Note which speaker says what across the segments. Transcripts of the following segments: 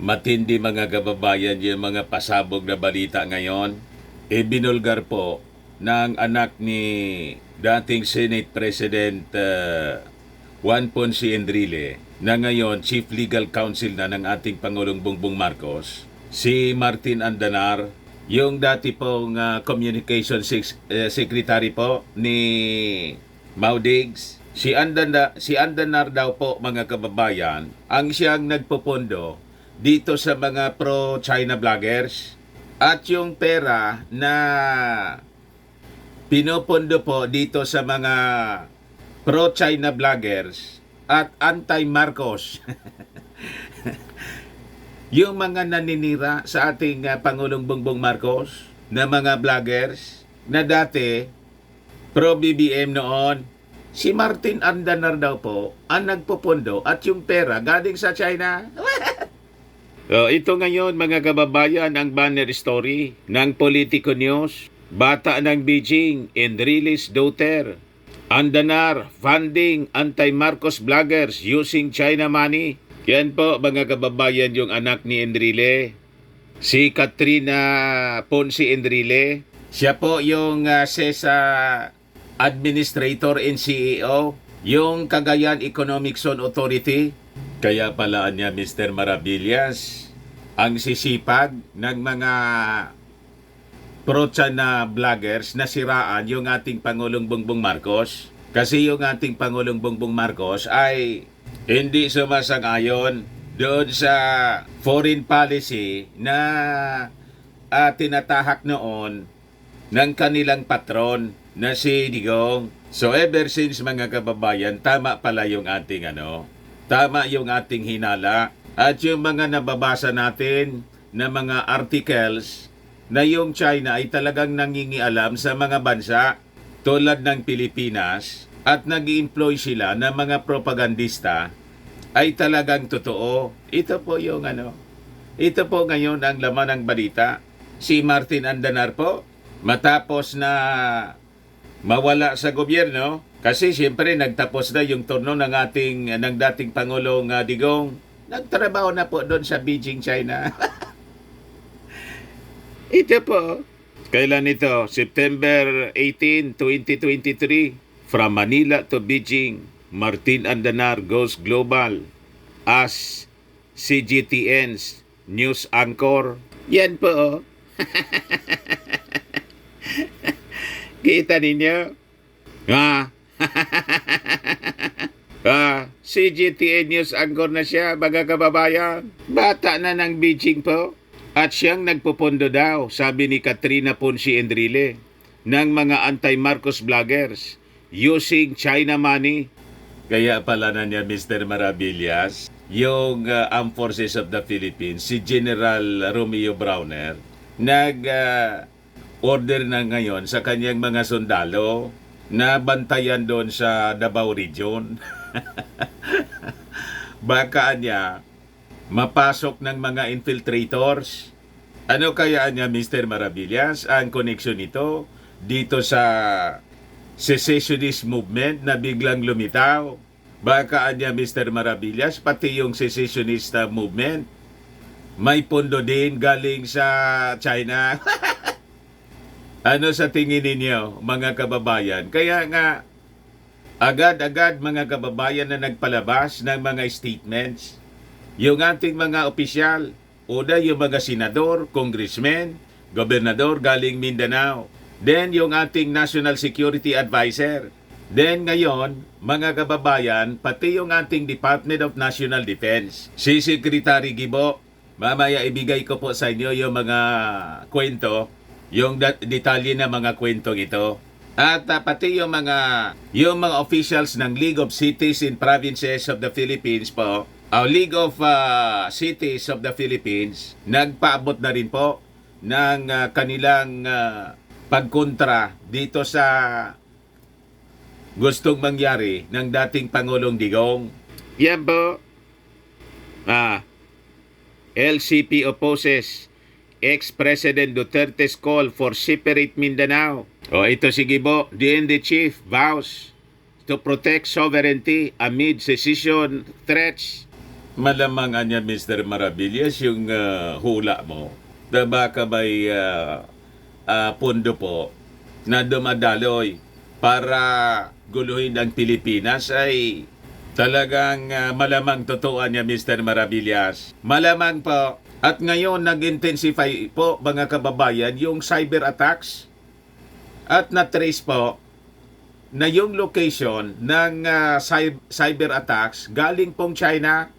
Speaker 1: Matindi mga kababayan yung mga pasabog na balita ngayon. Ibinulgar po ng anak ni dating Senate President Juan Ponce Enrile na ngayon Chief Legal Counsel na ng ating Pangulong Bongbong Marcos, si Martin Andanar, yung dati pong Secretary po ni Maudigs. Si Andanar daw po mga kababayan ang siyang nagpopondo dito sa mga pro-China vloggers at yung pera na pinopondo po dito sa mga pro-China vloggers at anti-Marcos yung mga naninira sa ating Pangulong Bongbong Marcos na mga vloggers na dati pro-BBM noon. Si Martin Andanar daw po ang nagpopondo at yung pera galing sa China. Ito ngayon mga kababayan ang banner story ng Politico News. Bata ng Beijing, Enrile's daughter. Andanar funding anti-Marcos vloggers using China money. Yan po mga kababayan yung anak ni Enrile. Si Katrina Ponce Enrile. Siya po yung CESA Administrator and CEO, yung Cagayan Economic Zone Authority. Kaya pala niya Mr. Maravillas ang sisipag ng mga pro-China vloggers na siraan yung ating Pangulong Bongbong Marcos. Kasi yung ating Pangulong Bongbong Marcos ay hindi sumasang-ayon doon sa foreign policy na tinatahak noon ng kanilang patron na si Digong. So ever since mga kababayan, tama pala yung ating tama yung ating hinala at yung mga nababasa natin na mga articles na yung China ay talagang nangingialam sa mga bansa tulad ng Pilipinas at nag-i-employ sila ng mga propagandista ay talagang totoo. Ito po yung ito po ngayon ang laman ng balita. Si Martin Andanar po, matapos na mawala sa gobyerno, kasi siyempre nagtapos na yung turno ng dating Pangulong Digong, nagtrabaho na po doon sa Beijing, China. Ito po. Kailan ito? September 18, 2023. From Manila to Beijing, Martin Andanar goes global as CGTN's news anchor. Yan po. Kita ninyo? CGTN news anchor na siya, mga kababayan. Bata na ng Beijing po. At siyang nagpupondo daw, sabi ni Katrina Ponce Enrile, ng mga anti-Marcos vloggers using China money. Kaya pala na niya Mr. Maravillas, yung Armed Forces of the Philippines, si General Romeo Browner, order na ngayon sa kanyang mga sundalo na bantayan doon sa Davao Region. Baka niya mapasok ng mga infiltrators. Ano kaya niya Mr. Maravillas ang connection nito dito sa secessionist movement na biglang lumitaw? Baka niya Mr. Maravillas pati yung secessionist movement may pondo din galing sa China. Ano sa tingin ninyo mga kababayan? Kaya nga agad-agad mga kababayan na nagpalabas ng mga statements yung ating mga opisyal, una yung mga senador, congressmen, gobernador galing Mindanao, then yung ating National Security Advisor, then ngayon mga kababayan pati yung ating Department of National Defense, si Secretary Gibo. Mamaya ibigay ko po sa inyo yung mga kwento, yung detalye na mga kwentong ito. At pati yung mga officials ng League of Cities and Provinces of the Philippines po, League of Cities of the Philippines, nagpaabot na rin po ng kanilang pagkontra dito sa gustong mangyari ng dating Pangulong Digong. Yan po. LCP opposes ex-President Duterte's call for separate Mindanao. Ito si Gibo, DND chief vows to protect sovereignty amid secession threats. Malamang anya Mr. Maravillas yung hula mo na baka may pondo po na dumadaloy para guluhin ang Pilipinas ay talagang malamang totoo niya Mr. Maravillas. Malamang po. At ngayon nag-intensify po mga kababayan yung cyber attacks at na-trace po na yung location ng cyber attacks galing pong China.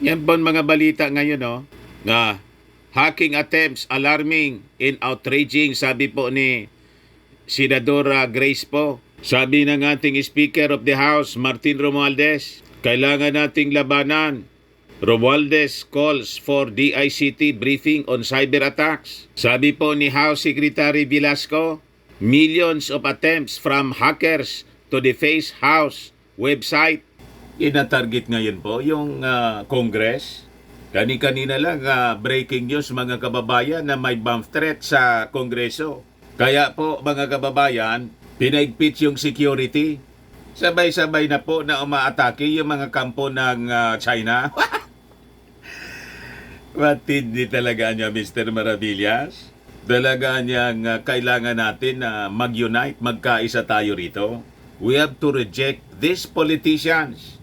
Speaker 1: Yan po mga balita ngayon, no? Na hacking attempts alarming and outraging, sabi po ni Senadora Grace po. Sabi ng ating Speaker of the House, Martin Romualdez, kailangan nating labanan. Romualdez calls for DICT briefing on cyber attacks. Sabi po ni House Secretary Velasco, millions of attempts from hackers to deface House website. Ina-target ngayon po yung Congress. Kani-kanina lang breaking news mga kababayan na may bomb threat sa Kongreso. Kaya po mga kababayan, pinaigpit yung security. Sabay-sabay na po na umaatake yung mga kampo ng China. Matindi talaga niya Mr. Maravillas. Talaga niyang kailangan natin na mag-unite, magkaisa tayo rito. We have to reject these politicians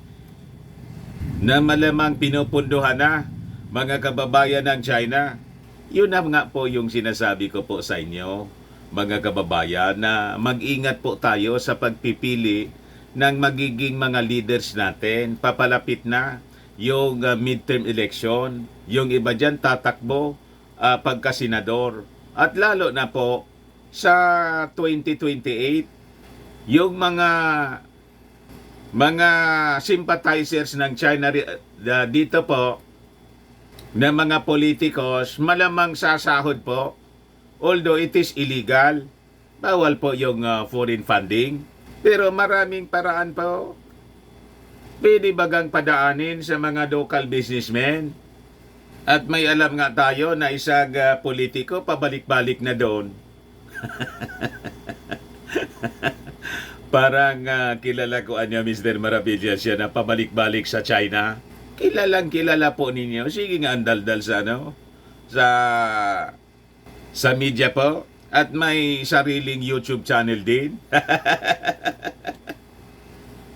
Speaker 1: na malamang pinupunduhan na mga kababayan ng China. Yun na nga po yung sinasabi ko po sa inyo, mga kababayan, na mag-ingat po tayo sa pagpipili ng magiging mga leaders natin. Papalapit na yung midterm election. Yung iba dyan tatakbo pagka-senador. At lalo na po sa 2028, yung mga sympathizers ng China dito po na mga politikos, malamang sasahod po. Although it is illegal, bawal po yung foreign funding. Pero maraming paraan po. Pwede bagang padaanin sa mga local businessmen. At may alam nga tayo na isang politiko pabalik-balik na doon. Parang kilala ko niya Mr. Maravillas siya na pabalik-balik sa China. Kilalang kilala po ninyo. Sige nga andal-dal sa sa media po. At may sariling YouTube channel din.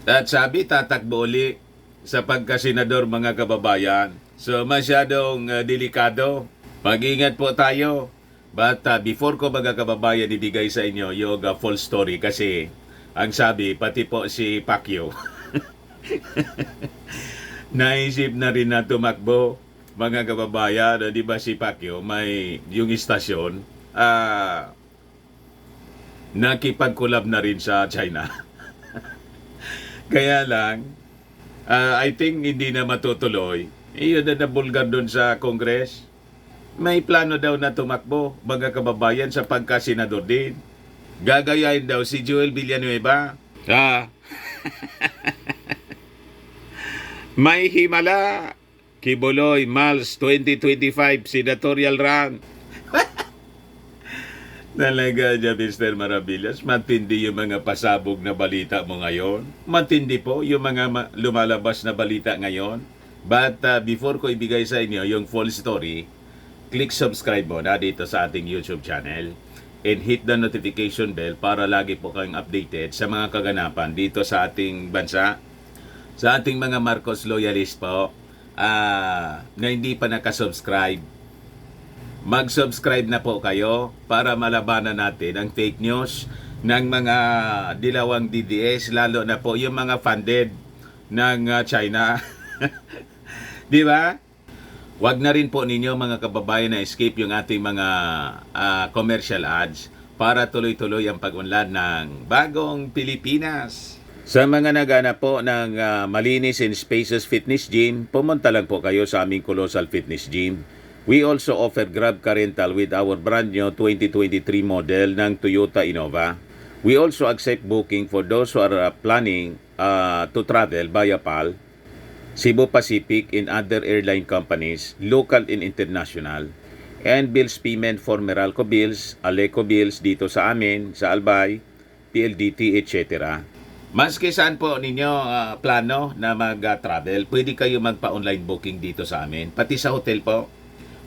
Speaker 1: At sabi tatakbo uli sa pagkasenador mga kababayan. So masyadong delikado. Mag-ingat po tayo. But before ko mga kababayan ibigay sa inyo yung full story kasi ang sabi pati po si Pacquiao naisip na rin na tumakbo mga kababayan. Di ba si Pacquiao may yung istasyon nakipag-collab na rin sa China. Kaya lang I think hindi na matutuloy. Iyon na nabulgar doon sa Congress. May plano daw na tumakbo mga kababayan sa pagkasenador din. Gagayahin daw si Joel Villanueva. May himala. Kibuloy Mals 2025 senatorial run. Talaga niya, Mr. Maravillas, matindi yung mga pasabog na balita mo ngayon. Matindi po yung mga lumalabas na balita ngayon. But before ko ibigay sa inyo yung full story, click subscribe mo na dito sa ating YouTube channel and hit the notification bell para lagi po kayong updated sa mga kaganapan dito sa ating bansa. Sa ating mga Marcos loyalist po na hindi pa nakasubscribe, mag-subscribe na po kayo para malabanan natin ang fake news ng mga dilawang DDS, lalo na po yung mga funded ng China. Di ba? Wag na rin po ninyo mga kababayan na escape yung ating mga commercial ads para tuloy-tuloy ang pag-unlad ng bagong Pilipinas. Sa mga naghanap po ng malinis and spacious fitness gym, pumunta lang po kayo sa aming Colossal Fitness Gym. We also offer Grab Car Rental with our brand new 2023 model ng Toyota Innova. We also accept booking for those who are planning to travel via PAL, Cebu Pacific and other airline companies, local and international. And bills payment for Meralco bills, Aleco bills dito sa amin, sa Albay, PLDT, etc. Maski saan po ninyo plano na mag-travel, pwede kayo magpa-online booking dito sa amin. Pati sa hotel po,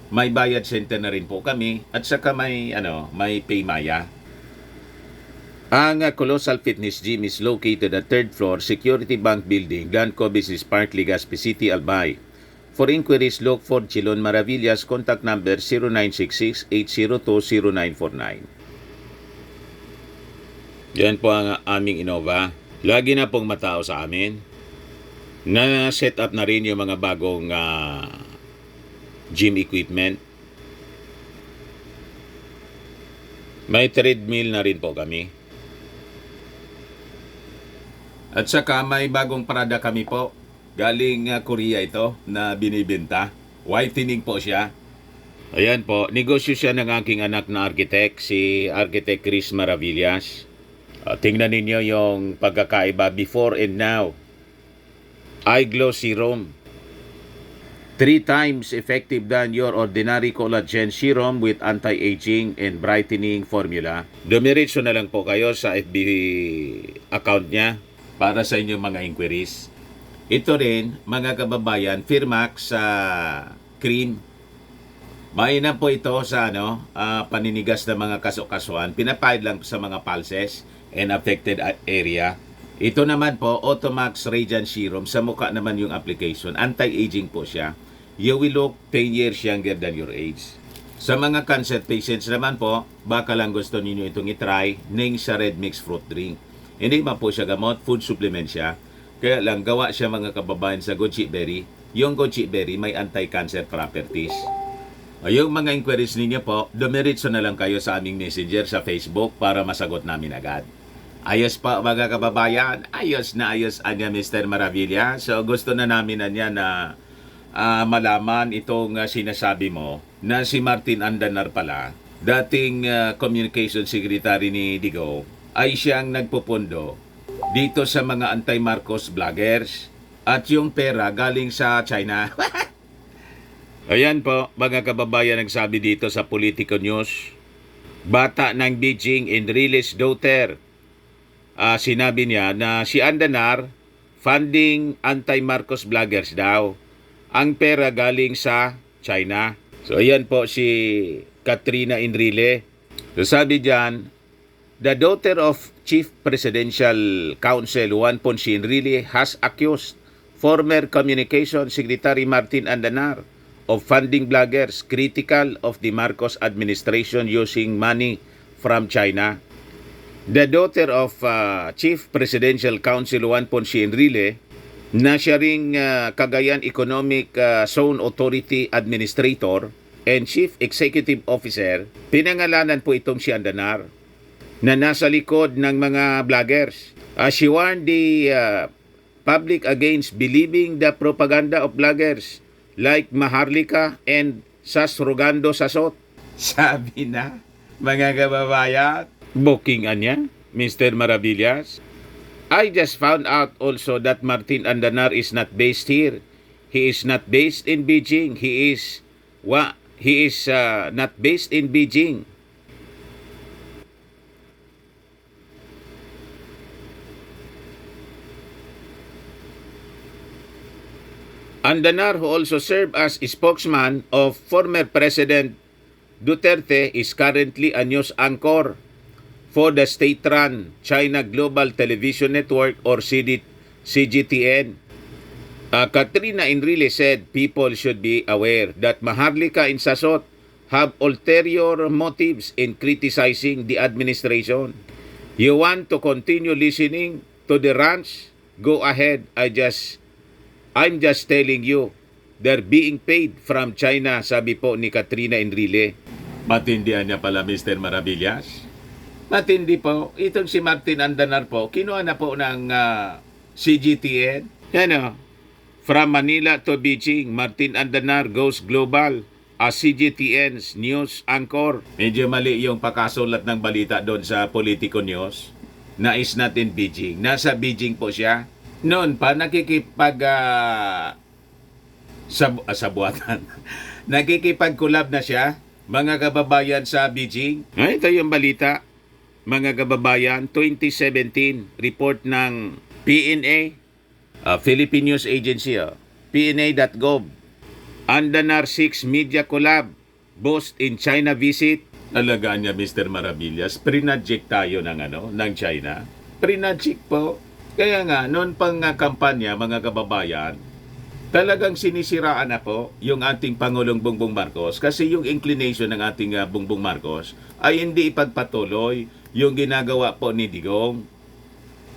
Speaker 1: may bayad center na rin po kami at saka may Paymaya. Ang Colossal Fitness Gym is located at 3rd floor, Security Bank Building, Blanco Business Park, Legazpi City, Albay. For inquiries, look for Chilon Maravillas. Contact number 0966-802-0949. Yan po ang aming Innova. Lagi na pong matao sa amin. Na-set up na rin yung mga bagong gym equipment. May treadmill na rin po kami. At saka may bagong parada kami po. Galing Korea ito na binibenta. Whitening po siya. Ayan po, negosyo siya ng aking anak na architect, si Architect Chris Maravillas. Tingnan ninyo yung pagkakaiba before and now. iGlow Serum. 3 times effective than your ordinary collagen serum with anti-aging and brightening formula. Dumiretso na lang po kayo sa FB account niya para sa inyong mga inquiries. Ito rin, mga kababayan, Firmax cream. Mainam po ito sa paninigas ng mga kasukasuan. Pinapahid lang sa mga pulses and affected area. Ito naman po, Automax Radiant Serum. Sa mukha naman yung application. Anti-aging po siya. You will look 10 years younger than your age. Sa mga cancer patients naman po, baka lang gusto ninyo itong itry ng sa Red Mix Fruit Drink. Hindi man po siya gamot, food supplement siya. Kaya lang gawa siya mga kababayan sa goji berry. Yung goji berry may anti-cancer properties. Yung mga inquiries ninyo po, dumiretso na lang kayo sa aming messenger sa Facebook para masagot namin agad. Ayos pa mga kababayan, ayos na ayos anya Mr. Maravilla. So gusto na namin na malaman itong sinasabi mo na si Martin Andanar pala, dating communication secretary ni Digo, ay siyang nagpupundo dito sa mga anti-Marcos vloggers at yung pera galing sa China. Ayan po, mga kababayan, nagsabi dito sa Politico News, bata ng Beijing Enrile's daughter. Sinabi niya na si Andanar funding anti-Marcos vloggers daw. Ang pera galing sa China. So ayan po si Katrina Enrile. So sabi diyan, the daughter of Chief Presidential Counsel Juan Ponce Enrile has accused former Communication Secretary Martin Andanar of funding vloggers critical of the Marcos administration using money from China. The daughter of Chief Presidential Counsel Juan Ponce Enrile, na siya ring Cagayan Economic Zone Authority Administrator and Chief Executive Officer, pinangalanan po itong si Andanar na nasa likod ng mga vloggers. She warned the public against believing the propaganda of vloggers like Maharlika and Sasrogando Sasot. Sabi na, mga kababayan, bookingan niya, Mr. Maravillas. I just found out also that Martin Andanar is not based here. He is not based in Beijing. He is not based in Beijing. Andanar, who also served as spokesman of former President Duterte, is currently a news anchor for the state-run China Global Television Network or CGTN. Katrina Enrile said people should be aware that Maharlika and Sasot have ulterior motives in criticizing the administration. You want to continue listening to the rants? Go ahead. I'm just telling you, they're being paid from China, sabi po ni Katrina Enrile. Matindihan niya pala, Mr. Maravillas. Matindi po. Itong si Martin Andanar po, kinuha na po ng CGTN. Yan from Manila to Beijing, Martin Andanar goes global as CGTN's news anchor. Medyo mali yung pakasulat ng balita doon sa Politico News na is not in Beijing. Nasa Beijing po siya. Noon pa, sabuatan. Nakikipag-collab na siya, mga kababayan sa Beijing. Ito yung balita. mga kababayan, 2017 report ng PNA, Philippine News Agency, PNA.gov. Andanar 6 Media Collab boast in China visit. Alagaan niya, Mr. Maravillas, prinadjik tayo ng China. Prinadjik po. Kaya nga, noon pang kampanya, mga kababayan, talagang sinisiraan na po yung ating Pangulong Bongbong Marcos kasi yung inclination ng ating Bongbong Marcos ay hindi ipagpatuloy yung ginagawa po ni Digong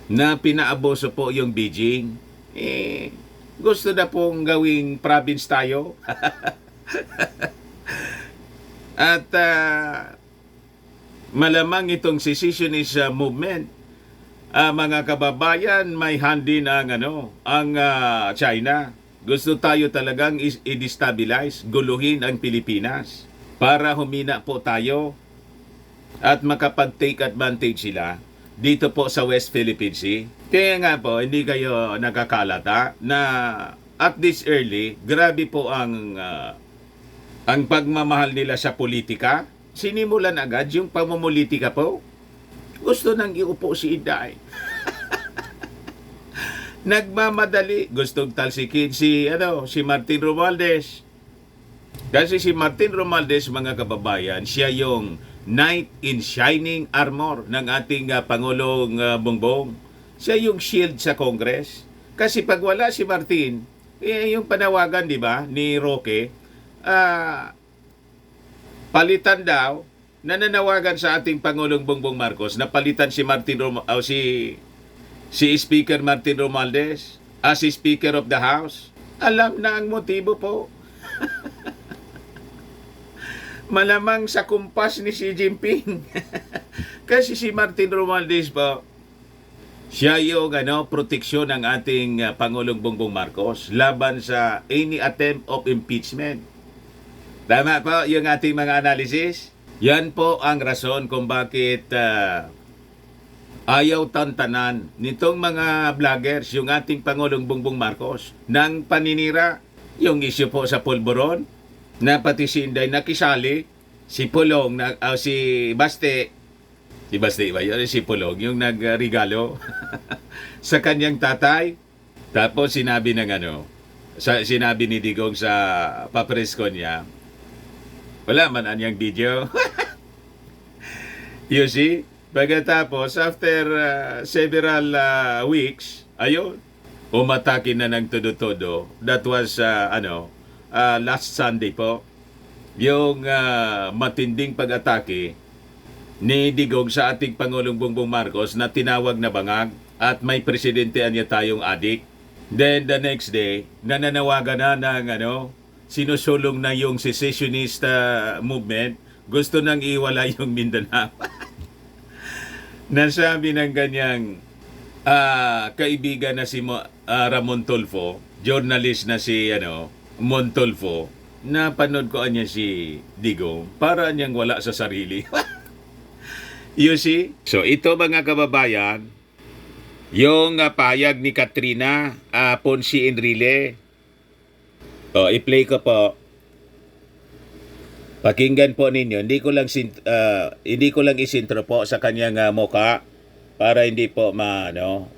Speaker 1: na pinaaboso po yung Beijing. Gusto na pong gawing province tayo. At malamang itong secessionist movement, mga kababayan, may hand din ang China. Gusto tayo talagang i-destabilize, guluhin ang Pilipinas para humina po tayo at makapag-take advantage sila dito po sa West Philippine Sea. Kaya nga po, hindi kayo nakakalata na at this early, grabe po ang pagmamahal nila sa politika. Sinimulan agad yung pamumulitika po. Gusto nang iupo si Inday. Nagmamadali, gustong talsikin si Martin Romualdez. Kasi si Martin Romualdez, mga kababayan, siya yung knight in shining armor ng ating Pangulong Bongbong. Siya yung shield sa Congress. Kasi pag wala si Martin, yung panawagan, di ba, ni Roque, palitan daw, nananawagan sa ating Pangulong Bongbong Marcos na palitan si si Speaker Martin Romualdez as Speaker of the House. Alam na ang motibo po. Malamang sa kumpas ni Xi Jinping. Kasi si Martin Romualdez po, siya yung proteksyon ng ating Pangulong Bongbong Marcos laban sa any attempt of impeachment. Tama po yung ating mga analysis. Yan po ang rason kung bakit ayaw tantanan nitong mga vloggers yung ating Pangulong Bongbong Marcos ng paninira. Yung issue po sa Polvoron na pati si Inday nakisali, si Pulong, si Baste ba yun? Si Pulong yung nagregalo sa kanyang tatay. Tapos sinabi sinabi ni Digong sa papresko niya, wala man anyang video. You see? Pagkatapos, after several weeks, ayun, umatake na ng todo-todo. That was, last Sunday po. Yung matinding pag-atake ni Digong sa ating Pangulong Bongbong Marcos na tinawag na bangag at may presidente niya tayong adik. Then the next day, nananawagan na ng sinusulong na yung secessionist movement. Gusto nang iwala yung Mindanao. Nasabi ng kanyang kaibigan na si Ramon Tulfo, journalist na si Montulfo, na panood ko niya si Digong para niyang wala sa sarili. You see? So ito mga kababayan, yung payag ni Katrina Ponce Enrile. I-play ko po. Pakinggan po ninyo. Hindi ko lang isintro po sa kanyang mukha para hindi po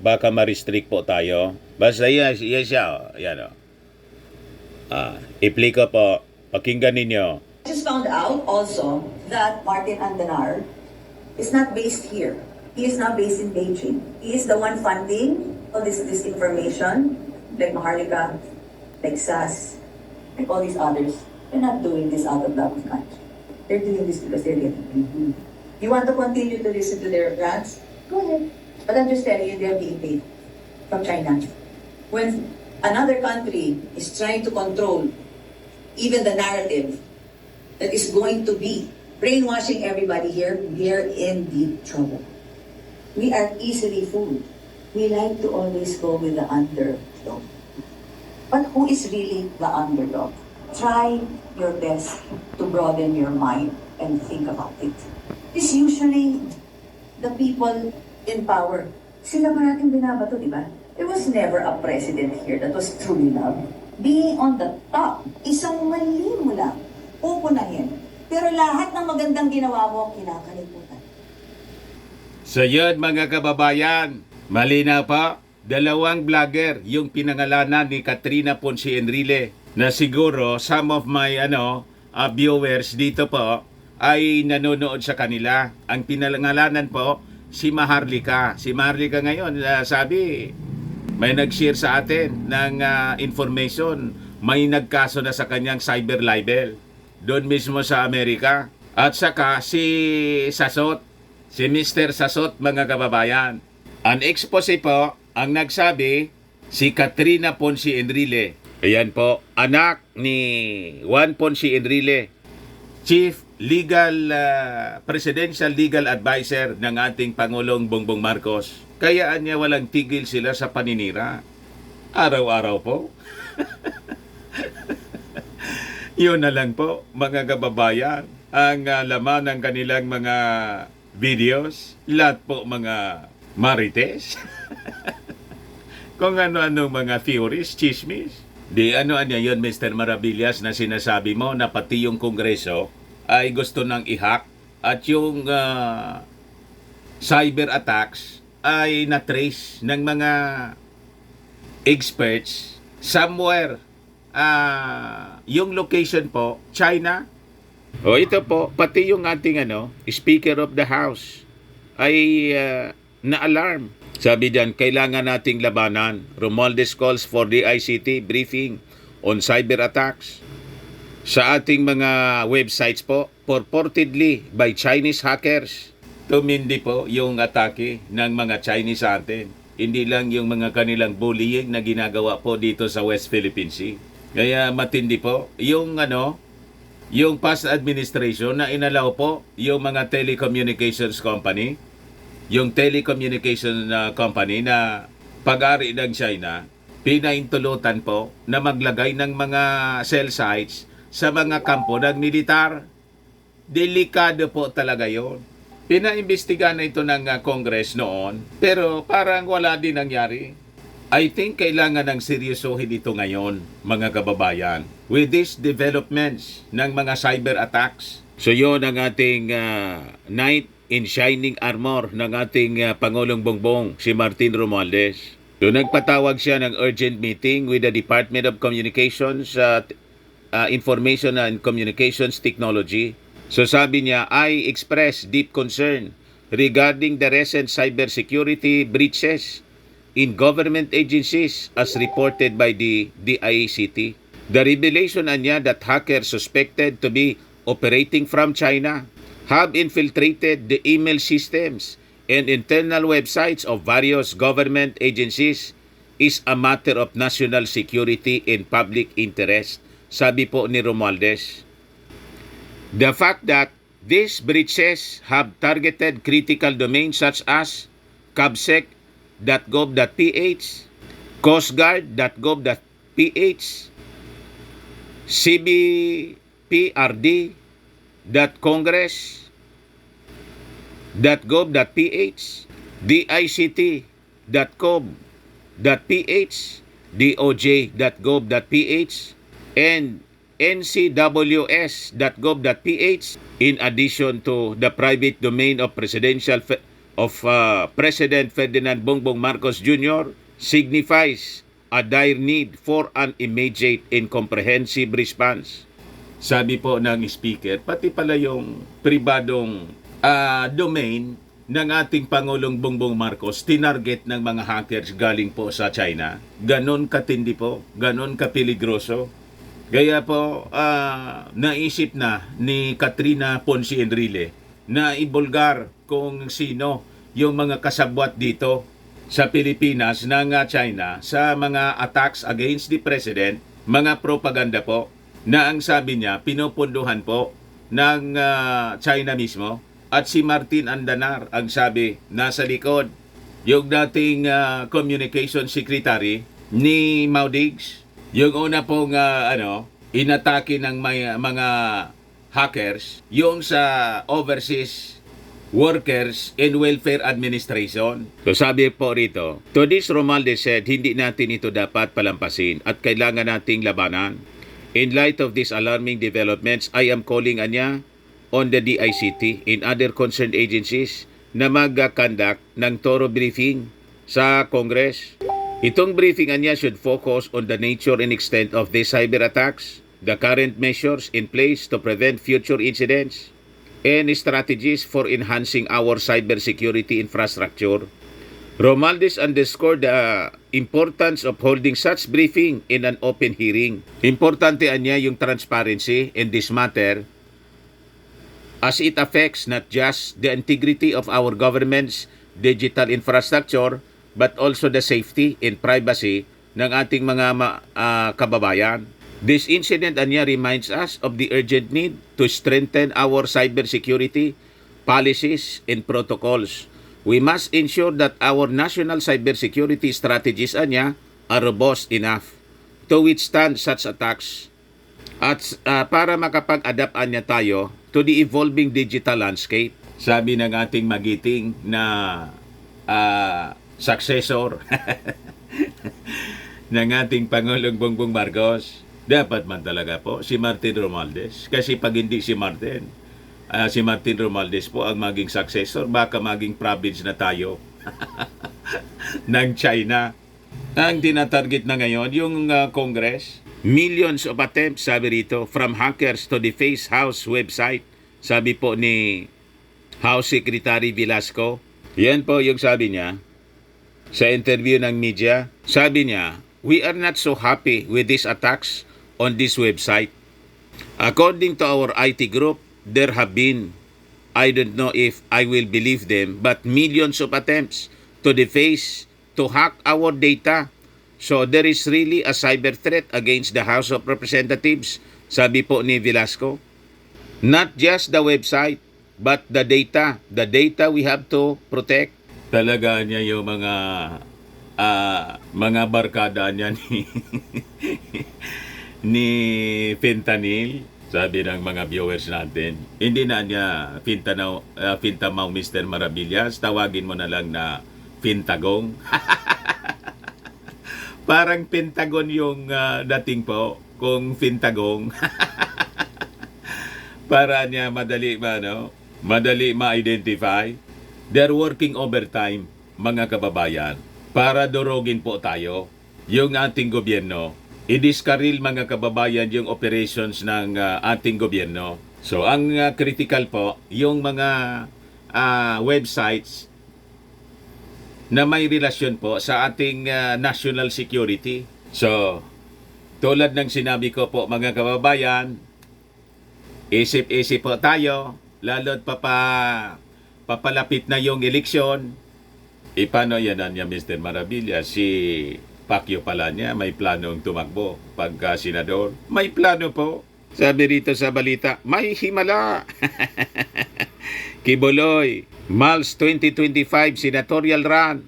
Speaker 1: baka ma-restrict po tayo. Basta yan siya. Yan. I-play ko po. Pakinggan ninyo.
Speaker 2: I just found out also that Martin Andanar is not based here. He is not based in Beijing. He is the one funding all this disinformation, like Maharlika, like SAS, like all these others. They're not doing this out of love of country. They're doing this because they're getting paid. You want to continue to listen to their rants? Go ahead. But I'm just telling you, they're being paid from China. When another country is trying to control even the narrative that is going to be brainwashing everybody here, we're in deep trouble. We are easily fooled. We like to always go with the underdog. But who is really the underdog? Try your best to broaden your mind and think about it. It's usually the people in power. Sila parating binabato, di ba? There was never a president here that was truly loved. Being on the top, isang mali mo lang, pupunahin. Pero lahat ng magandang ginawa mo, kinakalimutan.
Speaker 1: So yun mga kababayan, malinaw pa, dalawang vlogger yung pinangalanan ni Katrina Ponce Enrile na siguro some of my viewers dito po ay nanonood sa kanila. Ang pinangalanan po si Maharlika. Si Maharlika ngayon sabi may nag-share sa atin ng information, may nagkaso na sa kanyang cyber libel doon mismo sa Amerika. At saka si Sasot, si Mr. Sasot mga kababayan. Ang expose po, ang nagsabi, si Katrina Ponce Enrile. Ayan po, anak ni Juan Ponce Enrile, Chief Presidential Legal Advisor ng ating Pangulong Bongbong Marcos. Kaya niya walang tigil sila sa paninira. Araw-araw po. Yun na lang po, mga kababayan, ang laman ng kanilang mga videos. Lahat po mga marites. Kung ano-ano mga theories, chismis. Di ano-ano yun, Mr. Maravillas, na sinasabi mo na pati yung Kongreso ay gusto nang i-hack at yung cyber attacks ay na-trace ng mga experts somewhere. Yung location po, China. O ito po, pati yung ating Speaker of the House ay na-alarm. Sabi diyan, kailangan nating labanan. Romualdez calls for the ICT briefing on cyber attacks. Sa ating mga websites po, purportedly by Chinese hackers. Tumindi po yung atake ng mga Chinese sa atin. Hindi lang yung mga kanilang bullying na ginagawa po dito sa West Philippine Sea. Kaya matindi po yung yung past administration na inalaw po yung mga telecommunications company, yung telecommunication company na pag-ari ng China, pinaintulutan po na maglagay ng mga cell sites sa mga kampo ng militar. Delikado po talaga yon. Pinaimbestigahan na ito ng Congress noon, pero parang wala din nangyari. I think kailangan ng seryosohin ito ngayon, mga kababayan, with these developments ng mga cyber attacks. So yun ang ating knight in shining armor ng ating Pangulong Bongbong, si Martin Romualdez. So nagpatawag siya ng urgent meeting with the Department of Communications, Information and Communications Technology. So sabi niya, I express deep concern regarding the recent cybersecurity breaches in government agencies as reported by the DICT. The revelation niya that hackers suspected to be operating from China have infiltrated the email systems and internal websites of various government agencies is a matter of national security and public interest, sabi po ni Romualdez. The fact that these breaches have targeted critical domains such as cabsec.gov.ph, coastguard.gov.ph, cbprd.congress.gov.ph, dict.gov.ph, doj.gov.ph, and ncws.gov.ph, in addition to the private domain of President Ferdinand Bongbong Marcos Jr., signifies a dire need for an immediate and comprehensive response. Sabi po ng speaker, pati pala yung pribadong domain ng ating Pangulong Bongbong Marcos, tinarget ng mga hackers galing po sa China. Ganon katindi po, ganon kapiligroso. Kaya po, naisip na ni Katrina Ponce Enrile na ibulgar kung sino yung mga kasabwat dito sa Pilipinas ng China sa mga attacks against the President, mga propaganda po, na ang sabi niya, pinupunduhan po ng China mismo. At si Martin Andanar, ang sabi, nasa likod. Yung dating communication secretary ni Mau Diggs, yung una pong inatake ng mga hackers, yung sa Overseas Workers and Welfare Administration. So sabi po rito, to this Romualdez said, hindi natin ito dapat palampasin at kailangan nating labanan. In light of these alarming developments, I am calling on the DICT and other concerned agencies na mag-conduct ng thorough briefing sa Congress. Itong briefing niya should focus on the nature and extent of these cyber attacks, the current measures in place to prevent future incidents, and strategies for enhancing our cybersecurity infrastructure. Romualdez underscored the importance of holding such briefing in an open hearing. Importante niya yung transparency in this matter as it affects not just the integrity of our government's digital infrastructure but also the safety and privacy ng ating mga kababayan. This incident niya reminds us of the urgent need to strengthen our cybersecurity policies and protocols. We must ensure that our national cybersecurity strategies niya are robust enough to withstand such attacks at para makapag-adapt niya tayo to the evolving digital landscape. Sabi ng ating magiting na successor ng ating Pangulong Bongbong Marcos, dapat man talaga po si Martin Romualdez. Kasi pag hindi si Martin Romualdez po ang maging successor, baka maging province na tayo ng China. Ang tinatarget na ngayon, yung Congress, millions of attempts, sabi rito, from hackers to deface House website, sabi po ni House Secretary Velasco. Yan po yung sabi niya sa interview ng media. Sabi niya, we are not so happy with these attacks on this website. According to our IT group, there have been, I don't know if I will believe them, but millions of attempts to deface, to hack our data. So there is really a cyber threat against the House of Representatives, sabi po ni Velasco. Not just the website, but the data we have to protect. Talaga niya yung mga barkada niya ni fentanyl. Sabi ng mga viewers natin, hindi na niya Fintamaw Mr. Maravillas, tawagin mo na lang na Fintagong. Parang Pentagon yung dating po, kung Fintagong. Para niya madali ma-identify. They're working overtime, mga kababayan, para durugin po tayo, yung ating gobyerno. I-discarril, mga kababayan, yung operations ng ating gobyerno. So, ang critical po, yung mga websites na may relasyon po sa ating national security. So, tulad ng sinabi ko po, mga kababayan, isip-isip po tayo, lalo't papalapit na yung eleksyon. Paano yan niya, Mr. Maravilla? Si Pacquiao pala niya, may planong tumakbo pagka senador. May plano po. Sabi rito sa balita, may himala. Kibuloy, Mals 2025 senatorial run.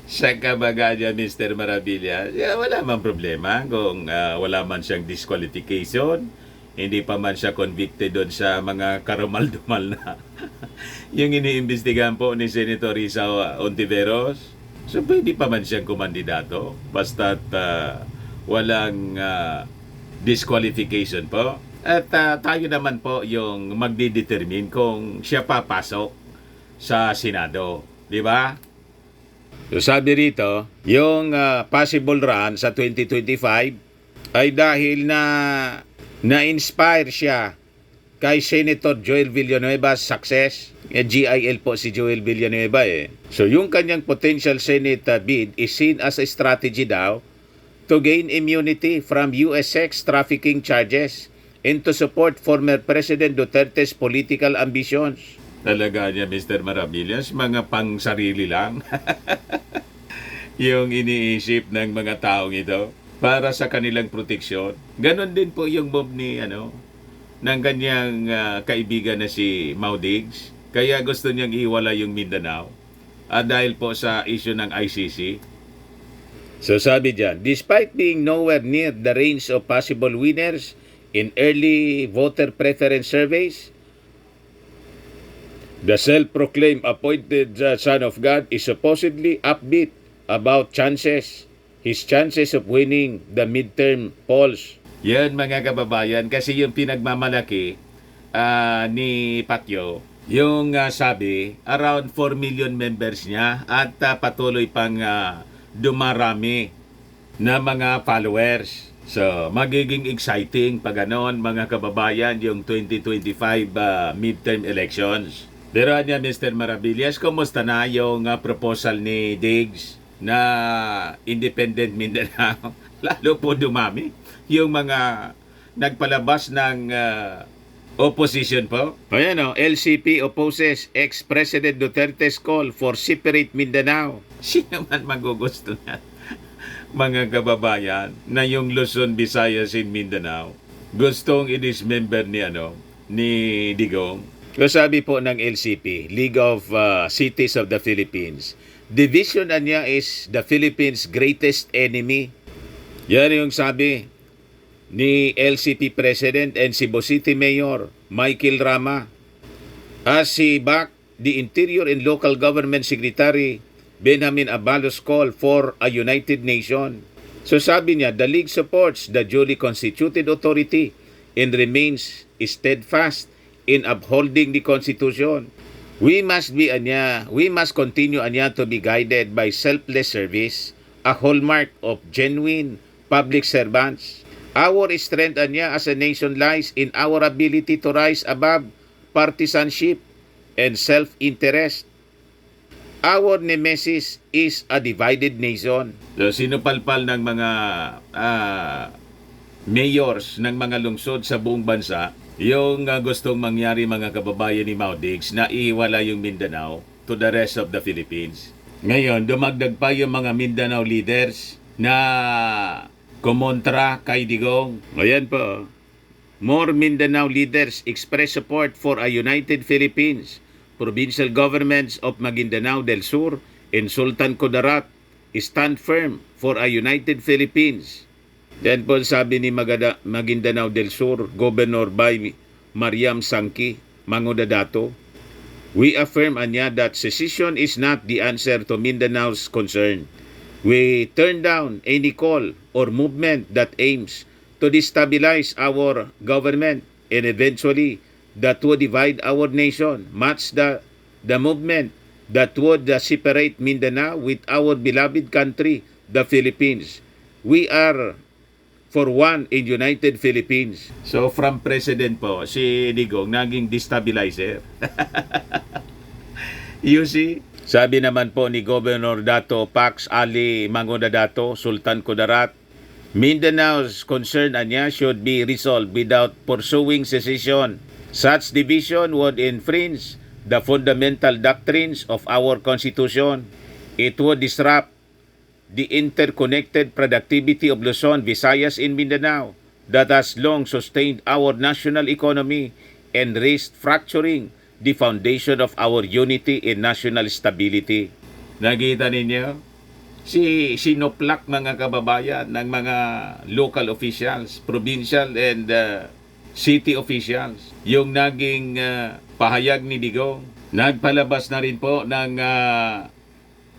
Speaker 1: Sa kabaga niya, Mr. Maravilla, wala man problema kung wala man siyang disqualification, hindi pa man siya convicted doon sa mga karumal-dumal na yung iniimbestigahan po ni Senator Risa Ontiveros. So, pwede pa man siyang kumandidato basta't walang disqualification po. At tayo naman po yung magdidetermine kung siya papasok sa Senado. Di ba? So, sabi rito, yung possible run sa 2025 ay dahil na-inspire siya kay Senator Joel Villanueva's success. GIL po si Joel Villanueva So yung kanyang potential Senate bid is seen as a strategy daw to gain immunity from US sex trafficking charges and to support former President Duterte's political ambitions. Talaga niya, Mr. Maravillas, mga pang-sarili lang yung iniisip ng mga taong ito para sa kanilang proteksyon. Ganon din po yung move ni ng kanyang kaibigan na si Mau Diggs. Kaya gusto niyang iwala yung Mindanao dahil po sa issue ng ICC. So sabi dyan, despite being nowhere near the range of possible winners in early voter preference surveys, the self-proclaimed appointed son of God is supposedly upbeat about his chances of winning the midterm polls. Yan, mga kababayan, kasi yung pinagmamalaki ni Pacquiao Yung sabi, around 4 million members niya at patuloy pang dumarami na mga followers. So, magiging exciting pag ganon, mga kababayan, yung 2025 midterm elections. Pero niya, Mr. Maravillas, kumusta na yung proposal ni Diggs na Independent Mindanao? Lalo po dumami yung mga nagpalabas ng opposition po. Ayan o, LCP opposes ex-President Duterte's call for separate Mindanao. Sino man magugusto na, mga kababayan, na yung Luzon, Visayas, and Mindanao gustong i-dismember ni Digong. So sabi po ng LCP, League of Cities of the Philippines, division niya is the Philippines' greatest enemy. Yan yung sabi ni LCP President and Cebu City Mayor Michael Rama. As he backed the Interior and Local Government Secretary Benjamin Abalos call for a united nation. So sabi niya, the League supports the duly constituted authority and remains steadfast in upholding the Constitution. We must continue to be guided by selfless service, a hallmark of genuine public servants. Our strength as a nation lies in our ability to rise above partisanship and self-interest. Our nemesis is a divided nation. So, sinupalpal ng mga mayors ng mga lungsod sa buong bansa yung gustong mangyari, mga kababayan ni Mau Diggs, na iwala yung Mindanao to the rest of the Philippines. Ngayon, dumagdag pa yung mga Mindanao leaders na kumontra kay Digong. Ayan po. More Mindanao leaders express support for a united Philippines. Provincial governments of Maguindanao del Sur and Sultan Kudarat stand firm for a united Philippines. Then po sabi ni Maguindanao del Sur, Governor by Mariam Sangki, Mangudadato, we affirm that secession is not the answer to Mindanao's concern. We turn down any call or movement that aims to destabilize our government and eventually that would divide our nation, much the movement that would separate Mindanao with our beloved country, the Philippines. We are for one in United Philippines. So from President po, si Digong naging destabilizer. You see? Sabi naman po ni Governor Dato Pax Ali Mangudadato, Sultan Kudarat, Mindanao's concern should be resolved without pursuing secession. Such division would infringe the fundamental doctrines of our Constitution. It would disrupt the interconnected productivity of Luzon, Visayas, and Mindanao that has long sustained our national economy and risked fracturing the foundation of our unity and national stability. Nakita ninyo? Sinoplak, mga kababayan, ng mga local officials, provincial and city officials, yung naging pahayag ni Digong. Nagpalabas na rin po ng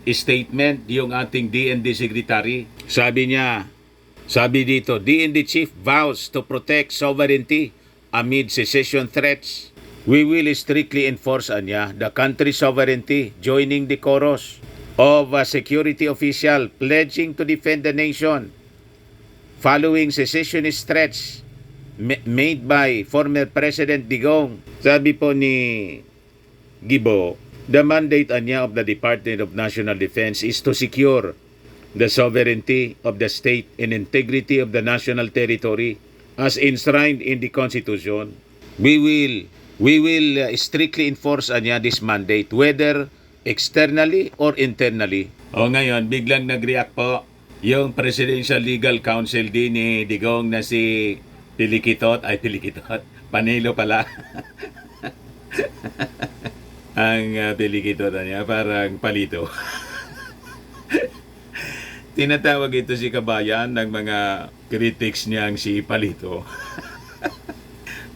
Speaker 1: statement yung ating DND Secretary. Sabi dito, DND Chief vows to protect sovereignty amid secession threats. We will strictly enforce the country's sovereignty, joining the chorus of a security official pledging to defend the nation following secessionist threats made by former President Digong. Sabi po ni Gibo, the mandate of the Department of National Defense is to secure the sovereignty of the state and integrity of the national territory as enshrined in the Constitution. We will strictly enforce this mandate, whether externally or internally. O ngayon, biglang nag-react po yung Presidential Legal Counsel din ni Digong na si Pilikitot, Panelo pala. Ang Pilikitot niya, parang palito. Tinatawag ito si Kabayan ng mga critics niyang si Palito.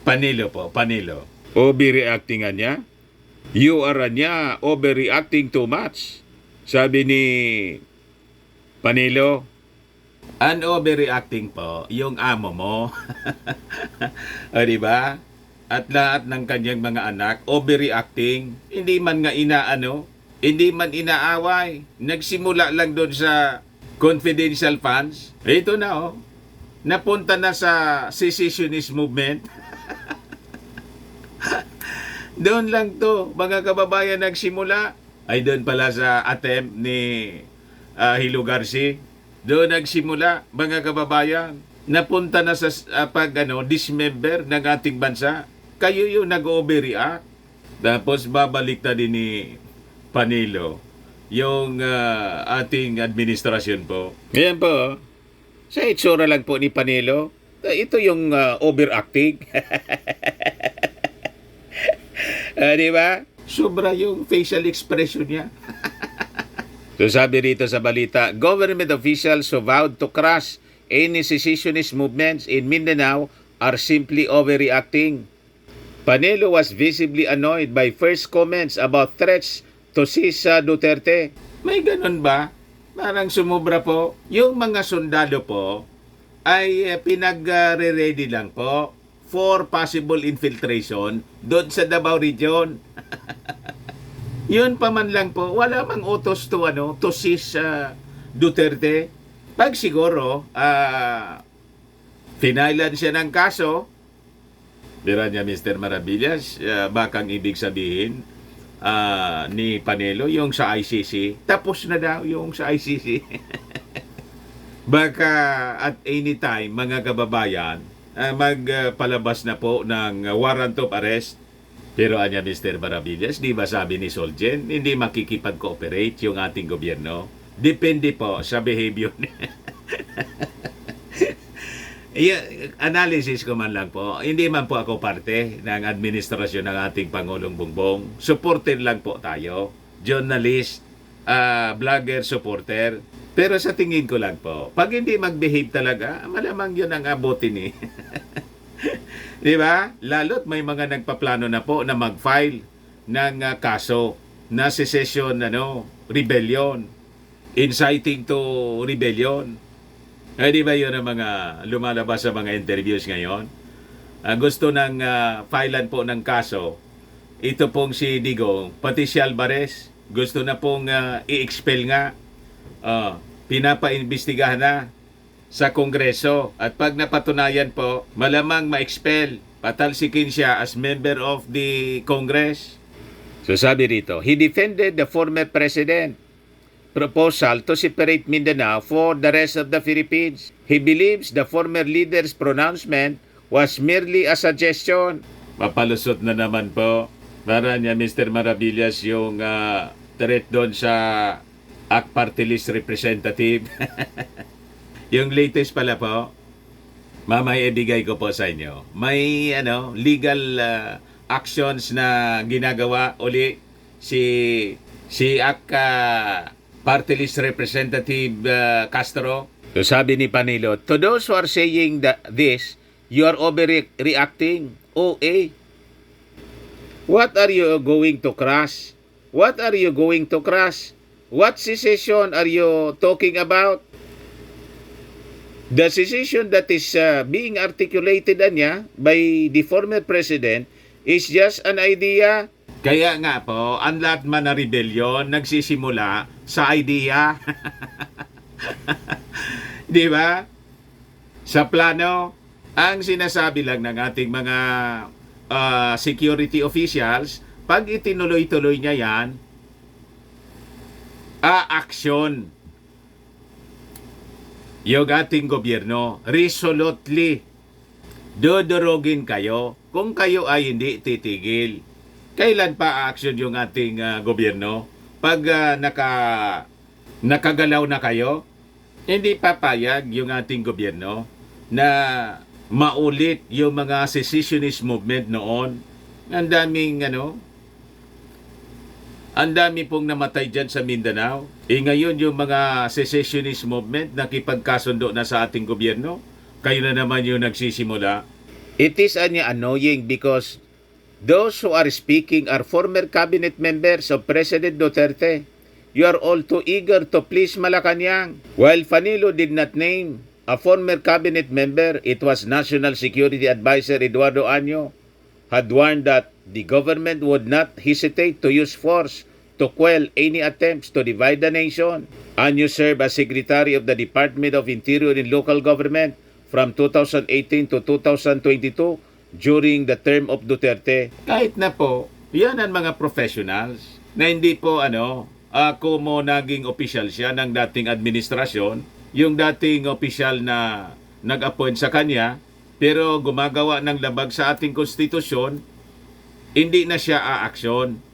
Speaker 1: Panelo po, Panelo. Overreacting niya? You are overreacting too much. Sabi ni Panelo. An overreacting po, yung amo mo. O diba? at lahat ng kanyang mga anak overreacting. Hindi man nga inaano, hindi man inaaway. Nagsimula lang doon sa confidential funds. Ito na napunta na sa secessionist movement. Doon lang to, mga kababayan, nagsimula. Ay doon pala sa attempt ni Hilo Garci. Doon nagsimula, mga kababayan. Napunta na sa dismember ng ating bansa. Kayo yung nag-overreact. Tapos babalik na din ni Panelo yung ating administrasyon po. Ngayon po, sa itsura lang po ni Panelo, ito yung overacting. Di ba? Sobra yung facial expression niya. So sabi rito sa balita, government officials who vowed to crush any secessionist movements in Mindanao are simply overreacting. Panelo was visibly annoyed by first comments about threats to seize Duterte. May ganun ba? Parang sumubra po. Yung mga sundalo po ay pinag-ready lang po for possible infiltration doon sa Davao Region. Yun pa man lang po, wala mang utos to seize Duterte. Pag siguro finailan siya ng kaso, bira niya Mr. Maravillas, bakang ibig sabihin ni Panelo yung sa ICC. Tapos na daw yung sa ICC. Baka at any time, mga kababayan, magpalabas na po ng warrant of arrest. Pero anya Mr. Maravillas, di ba sabi ni Solgen, hindi makikipag-cooperate yung ating gobyerno? Depende po sa behavior. Analysis ko man lang po, hindi man po ako parte ng administrasyon ng ating Pangulong Bongbong. Supporter lang po tayo. Journalist, vlogger, supporter. Pero sa tingin ko lang po, pag hindi mag-behave talaga, malamang yun ang abutin eh. Di ba? Lalo't may mga nagpaplano na po na mag-file ng kaso na secession, rebellion, inciting to rebellion. Di ba yun ang mga lumalabas sa mga interviews ngayon? Gusto ng filean po ng kaso, ito pong si Digong, pati si Alvarez, gusto na pong i-expel nga. Pinapaimbestigahan na sa Kongreso. At pag napatunayan po, malamang ma-expel, patalsikin siya as member of the Congress. So sabi rito, he defended the former president proposal to separate Mindanao for the rest of the Philippines. He believes the former leader's pronouncement was merely a suggestion. Mapalusot na naman po. Para niya Mr. Maravillas yung threat doon sa ACT Party List representative. Yung latest pala po, mamaya ibigay ko po sa inyo. May legal actions na ginagawa uli si ACT Party List Representative Castro. So sabi ni Panelo, to those who are saying this, you are overreacting. OA. What are you going to crush? What are you going to crush? What secession are you talking about? The secession that is being articulated by the former president is just an idea. Kaya nga po, ang lahat man na rebellion nagsisimula sa idea. Di ba? Sa plano, ang sinasabi lang ng ating mga security officials, pag itinuloy-tuloy niya yan, action yung ating gobyerno, resolutely dodorogin kayo kung kayo ay hindi titigil. Kailan pa action yung ating gobyerno? Pag nakagalaw na kayo, hindi papayag yung ating gobyerno na maulit yung mga secessionist movement noon. Ang dami pong namatay dyan sa Mindanao. Ngayon yung mga secessionist movement nakipagkasundo na sa ating gobyerno. Kayo na naman yung nagsisimula. It is annoying because those who are speaking are former cabinet members of President Duterte. You are all too eager to please Malacanang. While Panelo did not name a former cabinet member, it was National Security Advisor Eduardo Año had warned that the government would not hesitate to use force to quell any attempts to divide the nation. Anyo served as Secretary of the Department of Interior and Local Government from 2018 to 2022 during the term of Duterte. Kahit na po, yan ang mga professionals na hindi po ako mo naging opisyal siya ng dating administrasyon, yung dating opisyal na nag-appoint sa kanya, pero gumagawa ng labag sa ating konstitusyon, hindi na siya aaksyon.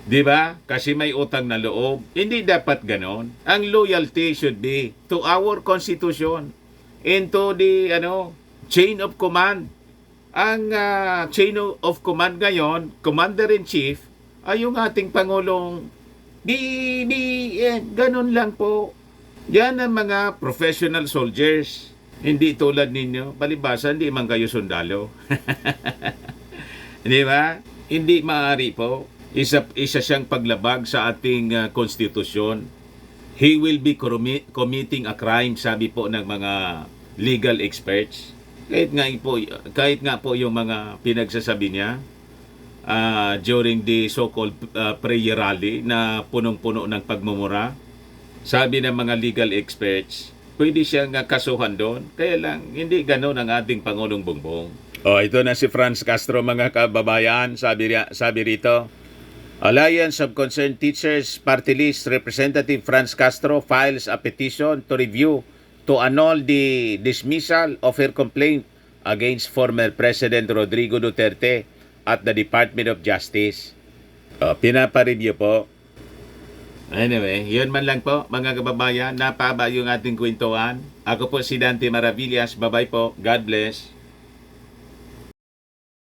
Speaker 1: Di ba? Kasi may utang na loob. Hindi dapat ganon. Ang loyalty should be to our constitution and to the chain of command. Ang chain of command ngayon, Commander-in-Chief, ay yung ating Pangulong. Ganon lang po. Yan ang mga professional soldiers. Hindi tulad ninyo. Palibasa, hindi man kayo sundalo. Di ba? Hindi maaari po. Isa siyang paglabag sa ating konstitusyon. He will be committing a crime, sabi po ng mga legal experts. Kahit nga po yung mga pinagsasabi niya during the so-called prayer rally na punong-puno ng pagmumura. Sabi ng mga legal experts, pwede siyang kasuhan doon. Kaya lang, hindi ganon ang ating Pangulong Bongbong. Ito na si Franz Castro, mga kababayan. Sabi rito, Alliance of Concerned Teachers Party List Representative Franz Castro files a petition to review to annul the dismissal of her complaint against former President Rodrigo Duterte at the Department of Justice. Pinapa-review po. Anyway, yun man lang po, mga kababayan. Napaba yung ating kwentuhan. Ako po si Dante Maravillas. Bye-bye po. God bless.